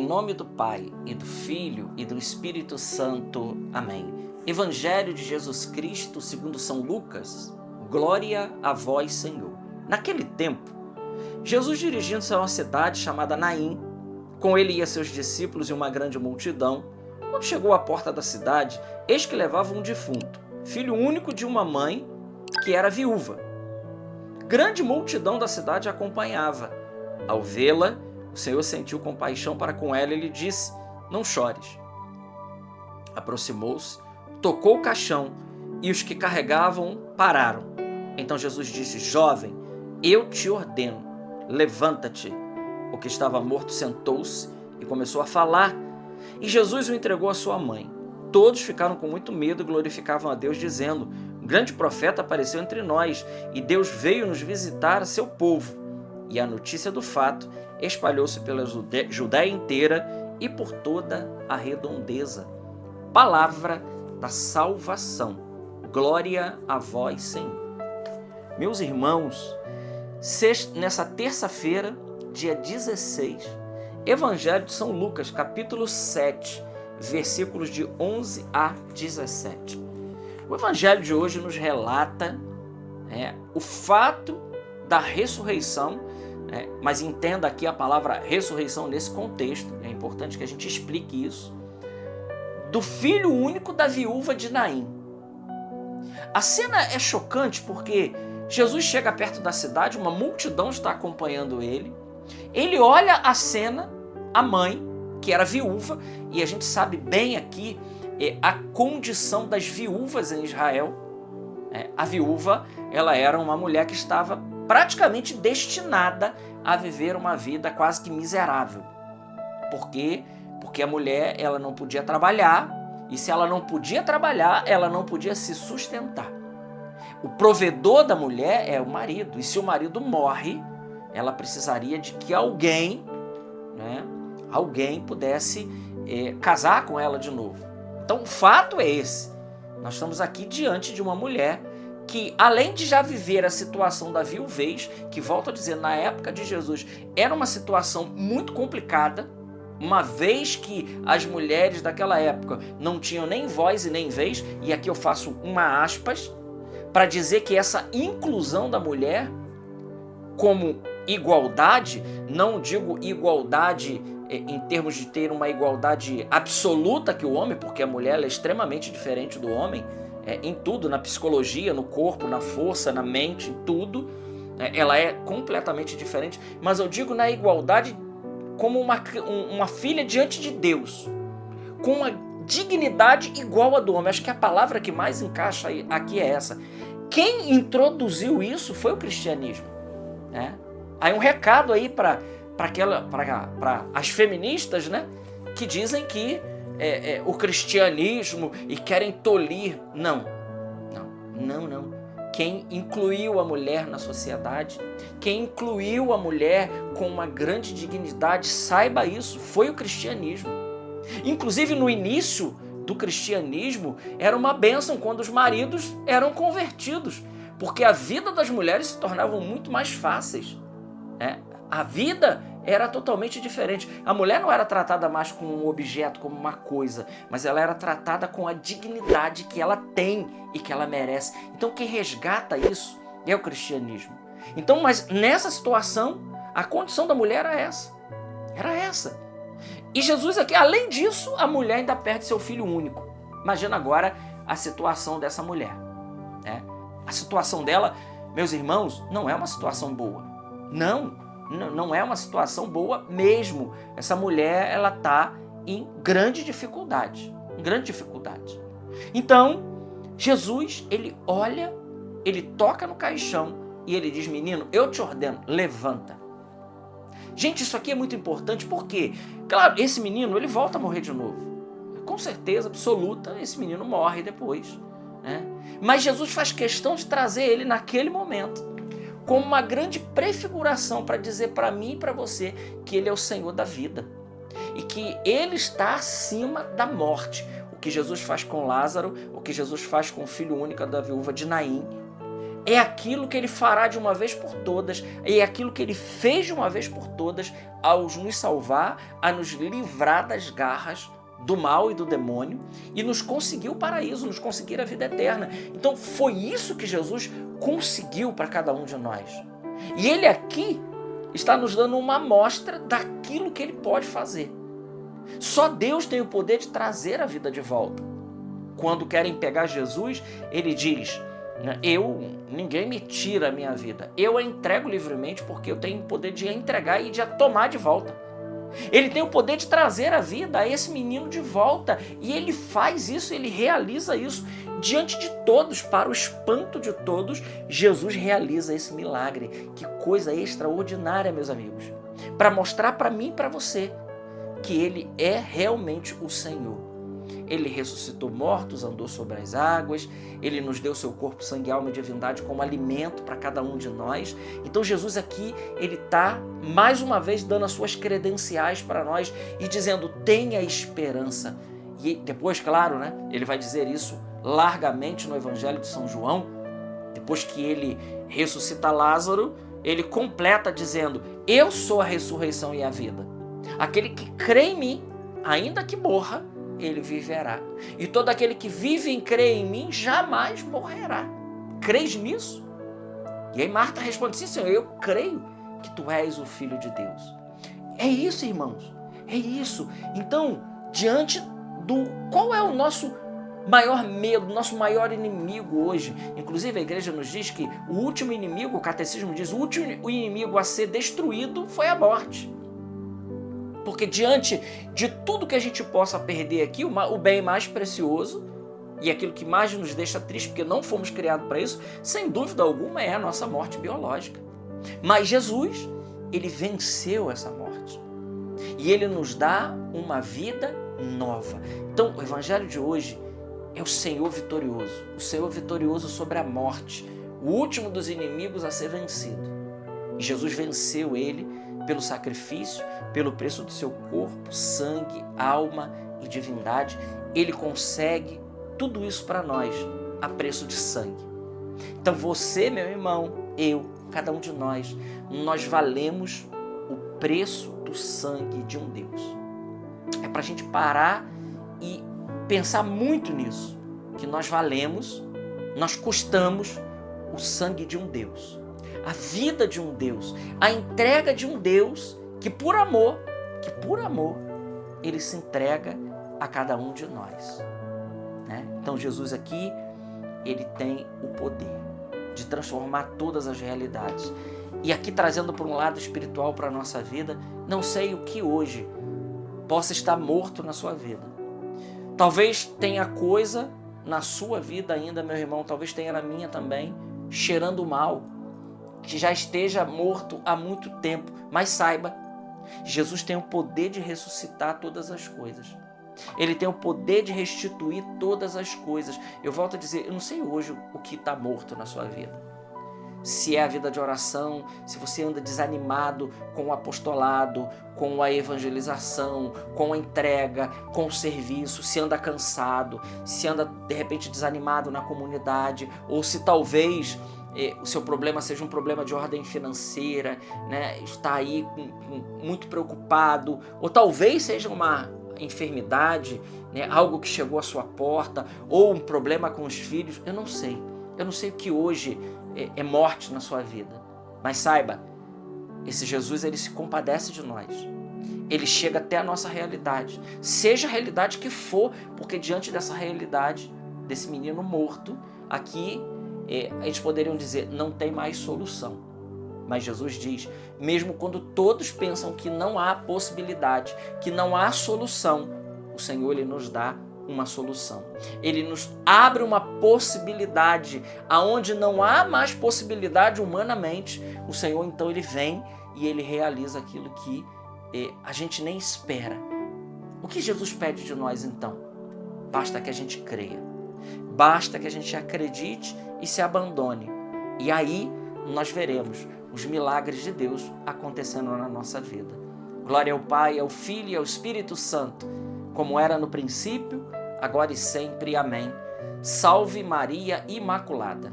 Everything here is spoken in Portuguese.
nome do Pai, e do Filho, e do Espírito Santo. Amém. Evangelho de Jesus Cristo, segundo São Lucas. Glória a vós, Senhor. Naquele tempo, Jesus, dirigindo-se a uma cidade chamada Naim, com ele ia seus discípulos e uma grande multidão. Quando chegou à porta da cidade, eis que levava um defunto, filho único de uma mãe que era viúva. Grande multidão da cidade a acompanhava. Ao vê-la, o Senhor sentiu compaixão para com ela e lhe disse: não chores. Aproximou-se, tocou o caixão e os que carregavam pararam. Então Jesus disse: jovem, eu te ordeno, levanta-te. O que estava morto sentou-se e começou a falar. E Jesus o entregou à sua mãe. Todos ficaram com muito medo e glorificavam a Deus, dizendo: um grande profeta apareceu entre nós e Deus veio nos visitar a seu povo. E a notícia do fato espalhou-se pela Judéia inteira e por toda a redondeza. Palavra da salvação. Glória a vós, Senhor. Meus irmãos, nessa terça-feira, dia 16, Evangelho de São Lucas, capítulo 7, versículos de 11 a 17. O Evangelho de hoje nos relata o fato da ressurreição, mas entenda aqui a palavra ressurreição nesse contexto, é importante que a gente explique isso, do filho único da viúva de Naim. A cena é chocante porque Jesus chega perto da cidade, uma multidão está acompanhando ele, ele olha a cena, a mãe, que era viúva, e a gente sabe bem aqui a condição das viúvas em Israel. A viúva, ela era uma mulher que estava praticamente destinada a viver uma vida quase que miserável. Por quê? Porque a mulher, ela não podia trabalhar, e se ela não podia trabalhar, ela não podia se sustentar. O provedor da mulher é o marido, e se o marido morre, ela precisaria de que alguém pudesse casar com ela de novo. Então o fato é esse. Nós estamos aqui diante de uma mulher que, além de já viver a situação da viuvez, que, volto a dizer, na época de Jesus, era uma situação muito complicada, uma vez que as mulheres daquela época não tinham nem voz e nem vez, e aqui eu faço uma aspas, para dizer que essa inclusão da mulher como igualdade, não digo igualdade em termos de ter uma igualdade absoluta que o homem, porque a mulher ela é extremamente diferente do homem, em tudo, na psicologia, no corpo, na força, na mente, em tudo, ela é completamente diferente, mas eu digo na igualdade como uma filha diante de Deus, com uma dignidade igual à do homem. Acho que a palavra que mais encaixa aqui é essa. Quem introduziu isso foi o cristianismo. Aí um recado aí para as feministas, que dizem que o cristianismo e querem tolir. Não. Quem incluiu a mulher na sociedade, quem incluiu a mulher com uma grande dignidade, saiba isso, foi o cristianismo. Inclusive no início do cristianismo era uma bênção quando os maridos eram convertidos, porque a vida das mulheres se tornava muito mais fáceis. A vida era totalmente diferente. A mulher não era tratada mais como um objeto, como uma coisa, mas ela era tratada com a dignidade que ela tem e que ela merece. Então quem resgata isso é o cristianismo. Então, mas nessa situação, a condição da mulher era essa. Era essa. E Jesus aqui, além disso, a mulher ainda perde seu filho único. Imagina agora a situação dessa mulher. A situação dela, meus irmãos, não é uma situação boa. Não é uma situação boa mesmo. Essa mulher, ela está em grande dificuldade. Então, Jesus, ele olha, ele toca no caixão e ele diz: menino, eu te ordeno, levanta. Gente, isso aqui é muito importante porque, claro, esse menino, ele volta a morrer de novo. Com certeza absoluta, esse menino morre depois. Mas Jesus faz questão de trazer ele naquele momento como uma grande prefiguração para dizer para mim e para você que ele é o Senhor da vida e que ele está acima da morte. O que Jesus faz com Lázaro, o que Jesus faz com o filho único da viúva de Naim, é aquilo que ele fará de uma vez por todas, é aquilo que ele fez de uma vez por todas ao nos salvar, a nos livrar das garras do mal e do demônio e nos conseguiu o paraíso, nos conseguir a vida eterna. Então foi isso que Jesus conseguiu para cada um de nós. E ele aqui está nos dando uma amostra daquilo que ele pode fazer. Só Deus tem o poder de trazer a vida de volta. Quando querem pegar Jesus, ele diz: ninguém me tira a minha vida, eu a entrego livremente porque eu tenho o poder de a entregar e de a tomar de volta. Ele tem o poder de trazer a vida a esse menino de volta, e ele faz isso, ele realiza isso diante de todos, para o espanto de todos. Jesus realiza esse milagre. Que coisa extraordinária, meus amigos, para mostrar para mim e para você que ele é realmente o Senhor. Ele ressuscitou mortos, andou sobre as águas, ele nos deu seu corpo, sangue, alma e divindade como alimento para cada um de nós. Então Jesus aqui, ele está mais uma vez dando as suas credenciais para nós e dizendo: tenha esperança. E depois, claro, ele vai dizer isso largamente no Evangelho de São João. Depois que ele ressuscita Lázaro, ele completa dizendo: eu sou a ressurreição e a vida. Aquele que crê em mim, ainda que morra, ele viverá. E todo aquele que vive e crê em mim jamais morrerá. Crês nisso? E aí Marta responde: sim, Senhor, eu creio que tu és o Filho de Deus. É isso, irmãos. É isso. Então, diante do... Qual é o nosso maior medo, nosso maior inimigo hoje? Inclusive a igreja nos diz que o último inimigo, o catecismo diz, o último inimigo a ser destruído foi a morte. Porque diante de tudo que a gente possa perder aqui, o bem mais precioso e aquilo que mais nos deixa triste, porque não fomos criados para isso, sem dúvida alguma, é a nossa morte biológica. Mas Jesus, ele venceu essa morte. E ele nos dá uma vida nova. Então, o evangelho de hoje é o Senhor vitorioso. O Senhor vitorioso sobre a morte. O último dos inimigos a ser vencido. E Jesus venceu ele pelo sacrifício, pelo preço do seu corpo, sangue, alma e divindade. Ele consegue tudo isso para nós a preço de sangue. Então você, meu irmão, eu, cada um de nós valemos o preço do sangue de um Deus. É para a gente parar e pensar muito nisso, que nós valemos, nós custamos o sangue de um Deus, a vida de um Deus, a entrega de um Deus que por amor, ele se entrega a cada um de nós. Então Jesus aqui, ele tem o poder de transformar todas as realidades. E aqui trazendo por um lado espiritual para a nossa vida, não sei o que hoje possa estar morto na sua vida. Talvez tenha coisa na sua vida ainda, meu irmão, talvez tenha na minha também, cheirando mal, que já esteja morto há muito tempo. Mas saiba, Jesus tem o poder de ressuscitar todas as coisas. Ele tem o poder de restituir todas as coisas. Eu volto a dizer, eu não sei hoje o que está morto na sua vida. Se é a vida de oração, se você anda desanimado com o apostolado, com a evangelização, com a entrega, com o serviço, se anda cansado, se anda de repente desanimado na comunidade, ou se talvez o seu problema seja um problema de ordem financeira, está aí muito preocupado, ou talvez seja uma enfermidade, algo que chegou à sua porta, ou um problema com os filhos, eu não sei o que hoje é morte na sua vida, mas saiba, esse Jesus, ele se compadece de nós, ele chega até a nossa realidade, seja a realidade que for, porque diante dessa realidade, desse menino morto, aqui, eles poderiam dizer, não tem mais solução. Mas Jesus diz, mesmo quando todos pensam que não há possibilidade, que não há solução, o Senhor, ele nos dá uma solução. Ele nos abre uma possibilidade, aonde não há mais possibilidade humanamente, o Senhor, então, ele vem e ele realiza aquilo que a gente nem espera. O que Jesus pede de nós, então? Basta que a gente creia. Basta que a gente acredite e se abandone. E aí nós veremos os milagres de Deus acontecendo na nossa vida. Glória ao Pai, ao Filho e ao Espírito Santo, como era no princípio, agora e sempre. Amém. Salve Maria Imaculada.